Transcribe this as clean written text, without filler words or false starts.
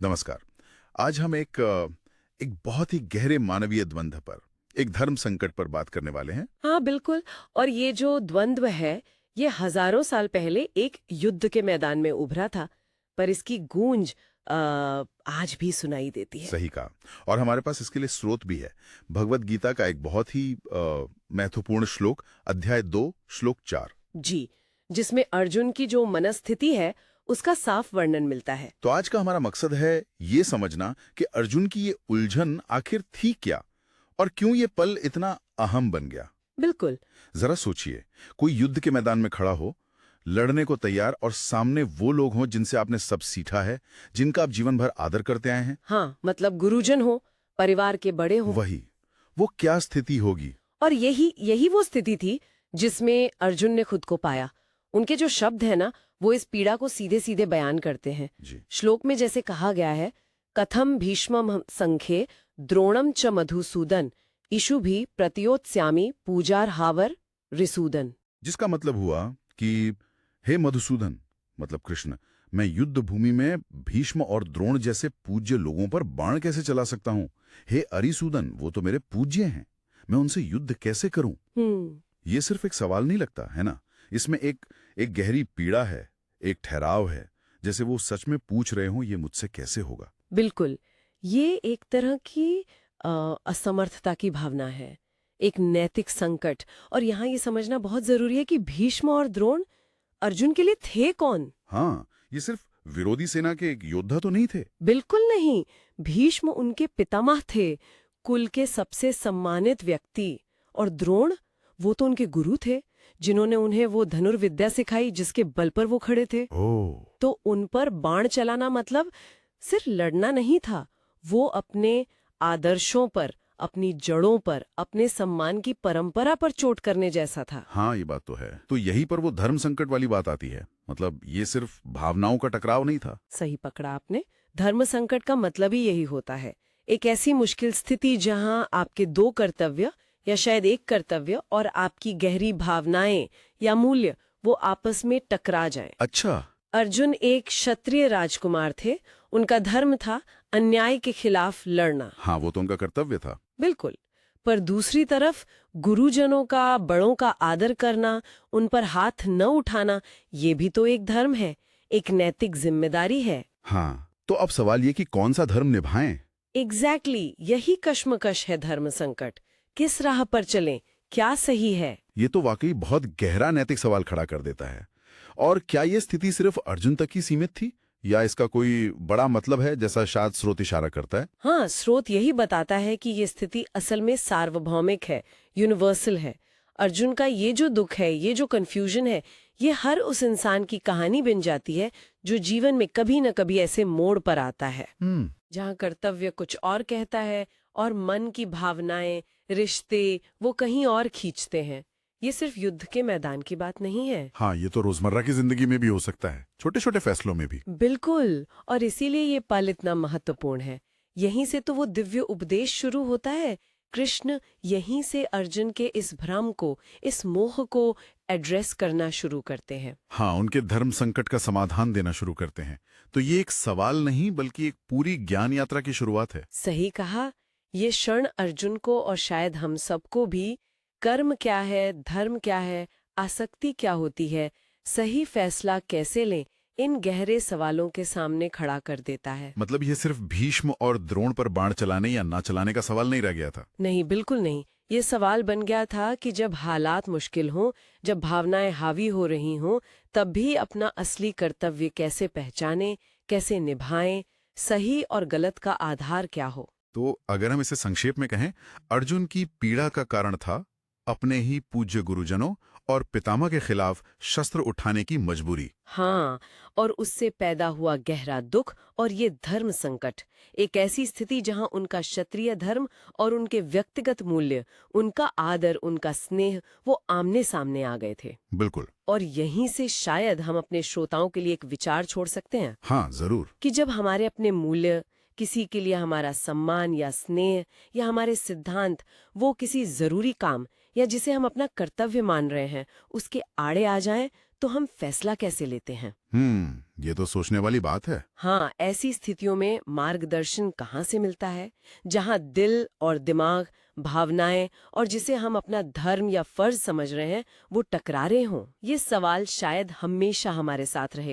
नमस्कार। आज हम एक बहुत ही गहरे मानवीय द्वंद्व पर, एक धर्म संकट पर बात करने वाले हैं। हाँ बिल्कुल। और ये जो द्वंद्व है, ये हजारों साल पहले एक युद्ध के मैदान में उभरा था, पर इसकी गूंज आज भी सुनाई देती है। सही कहा। और हमारे पास इसके लिए स्रोत भी है। भगवत गीता का एक बहुत ही महत्वपूर्ण श्लोक, अध्याय 2 श्लोक 4। जी, जिसमें अर्जुन की जो मनस्थिति है उसका साफ वर्णन मिलता है। तो आज का हमारा मकसद है ये समझना कि अर्जुन की ये उलझन आखिर थी क्या और क्यों ये पल इतना अहम बन गया। बिल्कुल। जरा सोचिए, कोई युद्ध के मैदान में खड़ा हो, लड़ने को तैयार, और सामने वो लोग हों जिनसे आपने सब सीखा है, जिनका आप जीवन भर आदर करते आए हैं। हाँ, मतलब गुरुजन हो, परिवार के बड़े हो। वही, वो क्या स्थिति होगी। और यही वो स्थिति थी जिसमें अर्जुन ने खुद को पाया। उनके जो शब्द है ना, वो इस पीड़ा को सीधे सीधे बयान करते हैं। जी। श्लोक में जैसे कहा गया है, कथम भीष्मं संख्ये द्रोणम च मधुसूदन इशु भी प्रत्योत्स्यामि पूजार्हावर रिसूदन। जिसका मतलब हुआ कि हे मधुसूदन, मतलब कृष्ण, मैं युद्ध भूमि में भीष्म और द्रोण जैसे पूज्य लोगों पर बाण कैसे चला सकता हूँ। हे अरिसूदन, वो तो मेरे पूज्य हैं, मैं उनसे युद्ध कैसे करूं। ये सिर्फ एक सवाल नहीं लगता है ना, इसमें एक गहरी पीड़ा है, एक ठहराव है, जैसे वो सच में पूछ रहे हों ये मुझसे कैसे होगा। बिल्कुल, ये एक तरह की असमर्थता की भावना है, एक नैतिक संकट। और यहाँ ये समझना बहुत जरूरी है कि भीष्म और द्रोण अर्जुन के लिए थे कौन। हाँ, ये सिर्फ विरोधी सेना के एक योद्धा तो नहीं थे। बिल्कुल नहीं, भीष्म उनके पितामह थे, कुल के सबसे सम्मानित व्यक्ति। और द्रोण, वो तो उनके गुरु थे, जिन्होंने उन्हें वो धनुर्विद्या सिखाई जिसके बल पर वो खड़े थे। तो उन पर बाण चलाना मतलब सिर्फ लड़ना नहीं था, वो अपने आदर्शों पर, अपनी जड़ों पर, अपने सम्मान की परंपरा पर चोट करने जैसा था। हाँ, ये बात तो है। तो यहीं पर वो धर्म संकट वाली बात आती है। मतलब ये सिर्फ भावनाओं का टकराव नहीं था। सही पकड़ा आपने। धर्म संकट का मतलब ही यही होता है, एक ऐसी मुश्किल स्थिति जहां आपके दो कर्तव्य या शायद एक कर्तव्य और आपकी गहरी भावनाएं या मूल्य वो आपस में टकरा जाएं। अच्छा। अर्जुन एक क्षत्रिय राजकुमार थे, उनका धर्म था अन्याय के खिलाफ लड़ना। हाँ, वो तो उनका कर्तव्य था। बिल्कुल। पर दूसरी तरफ गुरुजनों का, बड़ों का आदर करना, उन पर हाथ न उठाना, ये भी तो एक धर्म है, एक नैतिक जिम्मेदारी है। हाँ, तो अब सवाल ये कि कौन सा धर्म निभाएं। एग्जैक्टली, यही कश्मकश है धर्म संकट। किस राह पर चलें, क्या सही है। ये तो वाकई बहुत गहरा नैतिक सवाल खड़ा कर देता है। और क्या ये स्थिति सिर्फ अर्जुन तक ही सीमित थी, या इसका कोई बड़ा मतलब है, जैसा शायद स्रोत इशारा करता है। हाँ, स्रोत यही बताता है कि ये स्थिति असल में सार्वभौमिक है, यूनिवर्सल है। अर्जुन का ये जो दुख है, ये जो कंफ्यूजन है, ये हर उस इंसान की कहानी बन जाती है जो जीवन में कभी न कभी ऐसे मोड़ पर आता है, जहाँ कर्तव्य कुछ और कहता है और मन की भावनाएं, रिश्ते वो कहीं और खींचते हैं। ये सिर्फ युद्ध के मैदान की बात नहीं है। हाँ, ये तो रोजमर्रा की जिंदगी में भी हो सकता है, छोटे छोटे फैसलों में भी। बिल्कुल। और इसीलिए ये पल इतना महत्वपूर्ण है। यहीं से तो वो दिव्य उपदेश शुरू होता है। कृष्ण यहीं से अर्जुन के इस भ्रम को, इस मोह को एड्रेस करना शुरू करते हैं। हाँ, उनके धर्म संकट का समाधान देना शुरू करते हैं। तो ये एक सवाल नहीं बल्कि एक पूरी ज्ञान यात्रा की शुरुआत है। सही कहा। ये क्षण अर्जुन को और शायद हम सबको भी कर्म क्या है, धर्म क्या है, आसक्ति क्या होती है, सही फैसला कैसे लें, इन गहरे सवालों के सामने खड़ा कर देता है। मतलब ये सिर्फ भीष्म और द्रोण पर बाण चलाने या ना चलाने का सवाल नहीं रह गया था। नहीं, बिल्कुल नहीं। ये सवाल बन गया था कि जब हालात मुश्किल हों, जब भावनाएं हावी हो रही हों, तब भी अपना असली कर्तव्य कैसे पहचानें, कैसे निभाएं, सही और गलत का आधार क्या हो। तो अगर हम इसे संक्षेप में कहें, अर्जुन की पीड़ा का कारण था अपने ही पूज्य गुरुजनों और पितामह के खिलाफ शस्त्र उठाने की मजबूरी। हाँ, और उससे पैदा हुआ गहरा दुख और ये धर्म संकट, एक ऐसी स्थिति जहां उनका क्षत्रिय धर्म और उनके व्यक्तिगत मूल्य, उनका आदर, उनका स्नेह, वो आमने सामने आ गए थे। बिल्कुल। और यहीं से शायद हम अपने श्रोताओं के लिए एक विचार छोड़ सकते हैं। हाँ, जरूर। कि जब हमारे अपने मूल्य, किसी के लिए हमारा सम्मान या स्नेह या हमारे सिद्धांत, वो किसी जरूरी काम या जिसे हम अपना कर्तव्य मान रहे हैं, उसके आड़े आ जाएं, तो हम फैसला कैसे लेते हैं? ये तो सोचने वाली बात है। हाँ, ऐसी स्थितियों में मार्गदर्शन कहाँ से मिलता है, जहाँ दिल और दिमाग, भावनाएं और जिसे हम अपना धर्म या फर्ज समझ रहे हैं वो टकरा रहे हों? ये सवाल शायद हमेशा हमारे साथ रहेगा।